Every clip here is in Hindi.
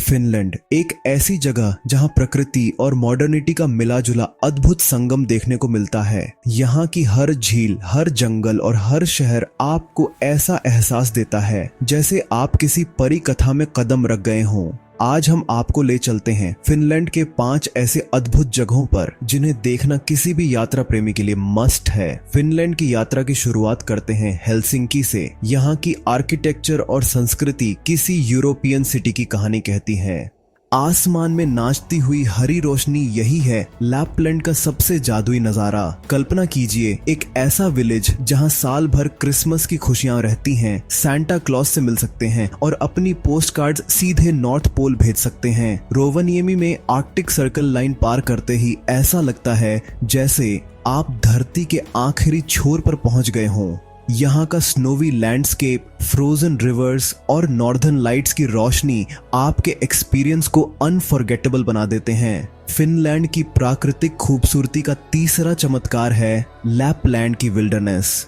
फिनलैंड एक ऐसी जगह जहां प्रकृति और मॉडर्निटी का मिला जुला अद्भुत संगम देखने को मिलता है। यहाँ की हर झील, हर जंगल और हर शहर आपको ऐसा एहसास देता है जैसे आप किसी परी कथा में कदम रख गए हों। आज हम आपको ले चलते हैं फिनलैंड के 5 ऐसे अद्भुत जगहों पर जिन्हें देखना किसी भी यात्रा प्रेमी के लिए मस्ट है। फिनलैंड की यात्रा की शुरुआत करते हैं हेलसिंकी से। यहाँ की आर्किटेक्चर और संस्कृति किसी यूरोपियन सिटी की कहानी कहती है। आसमान में नाचती हुई हरी रोशनी, यही है लैपलैंड का सबसे जादुई नजारा। कल्पना कीजिए एक ऐसा विलेज जहां साल भर क्रिसमस की खुशियां रहती हैं, सांता क्लॉज से मिल सकते हैं और अपनी पोस्ट कार्ड्स सीधे नॉर्थ पोल भेज सकते हैं। रोवनिएमी में आर्कटिक सर्कल लाइन पार करते ही ऐसा लगता है जैसे आप धरती के आखिरी छोर पर पहुंच गए हों। यहाँ का स्नोवी लैंडस्केप, फ्रोजन रिवर्स और नॉर्दर्न लाइट्स की रोशनी आपके एक्सपीरियंस को अनफॉरगेटेबल बना देते हैं। फिनलैंड की प्राकृतिक खूबसूरती का तीसरा चमत्कार है लैपलैंड की विल्डरनेस।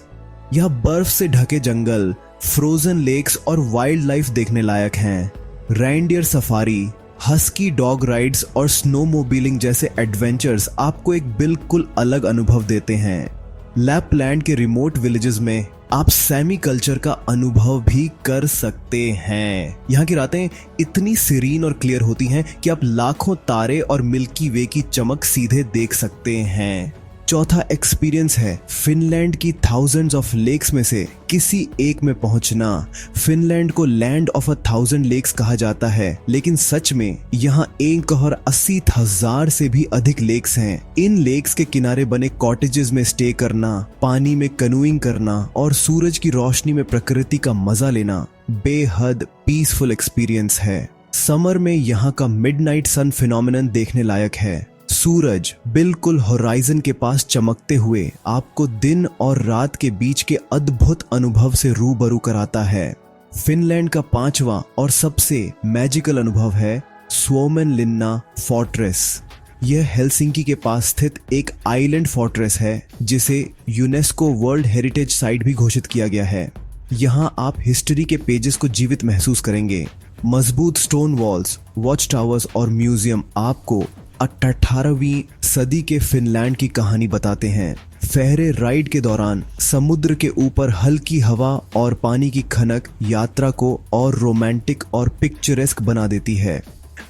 यह बर्फ से ढके जंगल, फ्रोजन लेक्स और वाइल्ड लाइफ देखने लायक हैं। Reindeer safari, husky dog rides और स्नोमोबिलिंग जैसे एडवेंचर्स आपको एक बिल्कुल अलग अनुभव देते हैं। लैपलैंड के रिमोट विलेजेस में आप सैमी कल्चर का अनुभव भी कर सकते हैं। यहाँ की रातें इतनी सीरीन और क्लियर होती हैं कि आप लाखों तारे और मिल्की वे की चमक सीधे देख सकते हैं। चौथा एक्सपीरियंस है फिनलैंड की थाउजेंड्स ऑफ लेक्स में से किसी एक में पहुंचना। फिनलैंड को लैंड ऑफ 1000 लेक्स कहा जाता है, लेकिन सच में यहाँ 1,80,000 से भी अधिक लेक्स हैं। इन लेक्स के किनारे बने कॉटेजेस में स्टे करना, पानी में कनूइंग करना और सूरज की रोशनी में प्रकृति का मजा लेना बेहद पीसफुल एक्सपीरियंस है। समर में यहाँ का मिडनाइट सन फिनोमिनन देखने लायक है। सूरज बिल्कुल होराइजन के पास चमकते हुए आपको दिन और रात के बीच के अद्भुत अनुभव से रूबरू कराता है। फिनलैंड का 5वां और सबसे मैजिकल अनुभव है सुओमेनलिन्ना फोर्ट्रेस। यह हेलसिंकी के पास स्थित एक आइलैंड फोर्ट्रेस है जिसे यूनेस्को वर्ल्ड हेरिटेज साइट भी घोषित किया गया है। यहाँ आप हिस्ट्री के पेजेस को जीवित महसूस करेंगे। मजबूत स्टोन वॉल्स, वॉच टावर्स और म्यूजियम आपको 18वीं सदी के फिनलैंड की कहानी बताते हैं। फहरे राइड के दौरान समुद्र के ऊपर हल्की हवा और पानी की खनक यात्रा को और रोमांटिक और पिक्चरेस्क बना देती है।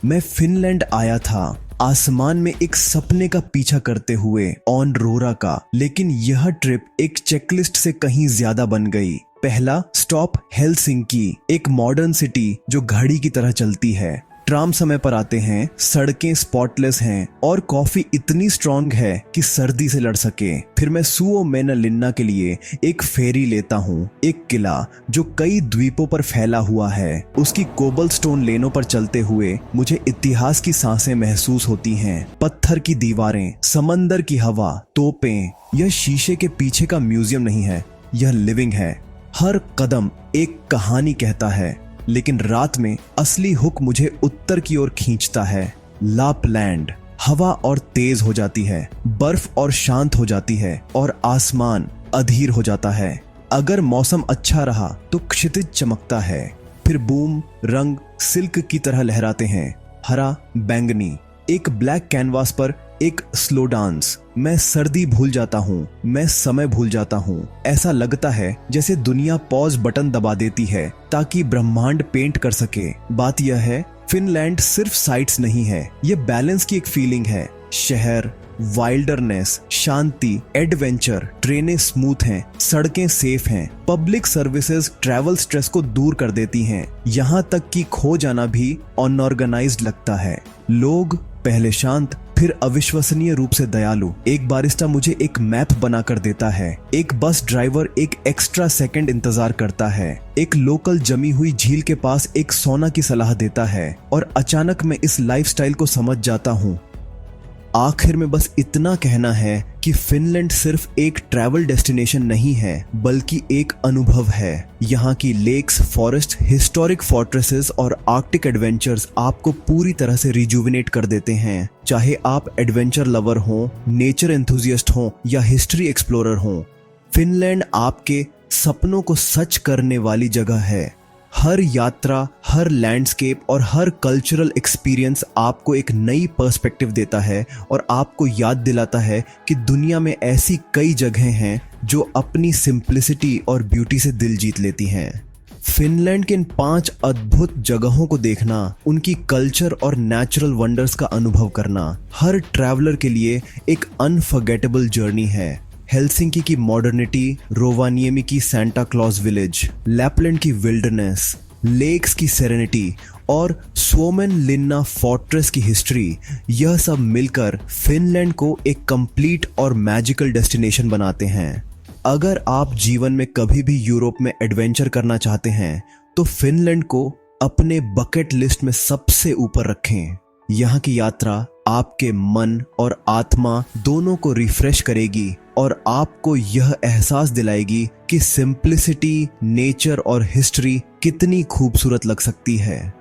मैं फिनलैंड आया था आसमान में एक सपने का पीछा करते हुए ऑन रोरा का, लेकिन यह ट्रिप एक चेकलिस्ट से कहीं ज्यादा बन गई। पहला स्टॉप हेलसिंकी, एक मॉडर्न सिटी जो घड़ी की तरह चलती है। ट्राम समय पर आते हैं, सड़कें स्पॉटलेस हैं और कॉफी इतनी स्ट्रॉन्ग है कि सर्दी से लड़ सके। फिर मैं सुओमेनलिन्ना के लिए एक फेरी लेता हूँ, एक किला जो कई द्वीपों पर फैला हुआ है। उसकी कोबलस्टोन लेनों पर चलते हुए मुझे इतिहास की सांसें महसूस होती हैं। पत्थर की दीवारें, समंदर की हवा, तोपें। यह शीशे के पीछे का म्यूजियम नहीं है, यह लिविंग है। हर कदम एक कहानी कहता है, लेकिन रात में असली हुक मुझे उत्तर की ओर खींचता है। लैपलैंड। हवा और तेज हो जाती है, बर्फ और शांत हो जाती है और आसमान अधीर हो जाता है। अगर मौसम अच्छा रहा तो क्षितिज चमकता है, फिर बूम रंग सिल्क की तरह लहराते हैं। हरा बैंगनी, एक ब्लैक कैनवास पर एक स्लो डांस। मैं सर्दी भूल जाता हूँ, मैं समय भूल जाता हूँ। ऐसा लगता है जैसे दुनिया पॉज बटन दबा देती है ताकि ब्रह्मांड पेंट कर सके। बात यह है, फिनलैंड सिर्फ साइट्स नहीं है, ये बैलेंस की एक फीलिंग है। शहर, वाइल्डरनेस, शांति, एडवेंचर। ट्रेनें स्मूथ हैं, सड़कें सेफ हैं, पब्लिक सर्विसेज ट्रैवल स्ट्रेस को दूर कर देती हैं। यहाँ तक कि खो जाना भी अनऑर्गेनाइज्ड लगता है। लोग पहले शांत, फिर अविश्वसनीय रूप से दयालु। एक बारिस्टा मुझे एक मैप बनाकर देता है, एक बस ड्राइवर एक एक्स्ट्रा सेकंड इंतजार करता है, एक लोकल जमी हुई झील के पास एक सोना की सलाह देता है और अचानक मैं इस लाइफस्टाइल को समझ जाता हूँ। आखिर में बस इतना कहना है कि फिनलैंड सिर्फ एक ट्रैवल डेस्टिनेशन नहीं है, बल्कि एक अनुभव है। यहाँ की लेक्स, फॉरेस्ट, हिस्टोरिक फोर्ट्रेसेस और आर्कटिक एडवेंचर्स आपको पूरी तरह से रिजुविनेट कर देते हैं। चाहे आप एडवेंचर लवर हों, नेचर एंथुजियस्ट हों या हिस्ट्री एक्सप्लोरर हों, फिनलैंड आपके सपनों को सच करने वाली जगह है। हर यात्रा, हर लैंडस्केप और हर कल्चरल एक्सपीरियंस आपको एक नई पर्सपेक्टिव देता है और आपको याद दिलाता है कि दुनिया में ऐसी कई जगहें हैं जो अपनी सिंप्लिसिटी और ब्यूटी से दिल जीत लेती हैं। फिनलैंड के इन 5 अद्भुत जगहों को देखना, उनकी कल्चर और नेचुरल वंडर्स का अनुभव करना हर ट्रैवलर के लिए एक अनफॉरगेटेबल जर्नी है। हेलसिंकी की मॉडर्निटी, रोवानिएमी की सैंटा क्लॉज विलेज, लैपलैंड की विल्डरनेस, लेक्स की सेरेनिटी और सोमेनलिन्ना फोर्ट्रेस की हिस्ट्री, यह सब मिलकर फिनलैंड को एक कंप्लीट और मैजिकल डेस्टिनेशन बनाते हैं। अगर आप जीवन में कभी भी यूरोप में एडवेंचर करना चाहते हैं तो फिनलैंड को अपने बकेट लिस्ट में सबसे ऊपर रखें। यहाँ की यात्रा आपके मन और आत्मा दोनों को रिफ्रेश करेगी और आपको यह एहसास दिलाएगी कि सिंप्लिसिटी, नेचर और हिस्ट्री कितनी खूबसूरत लग सकती है।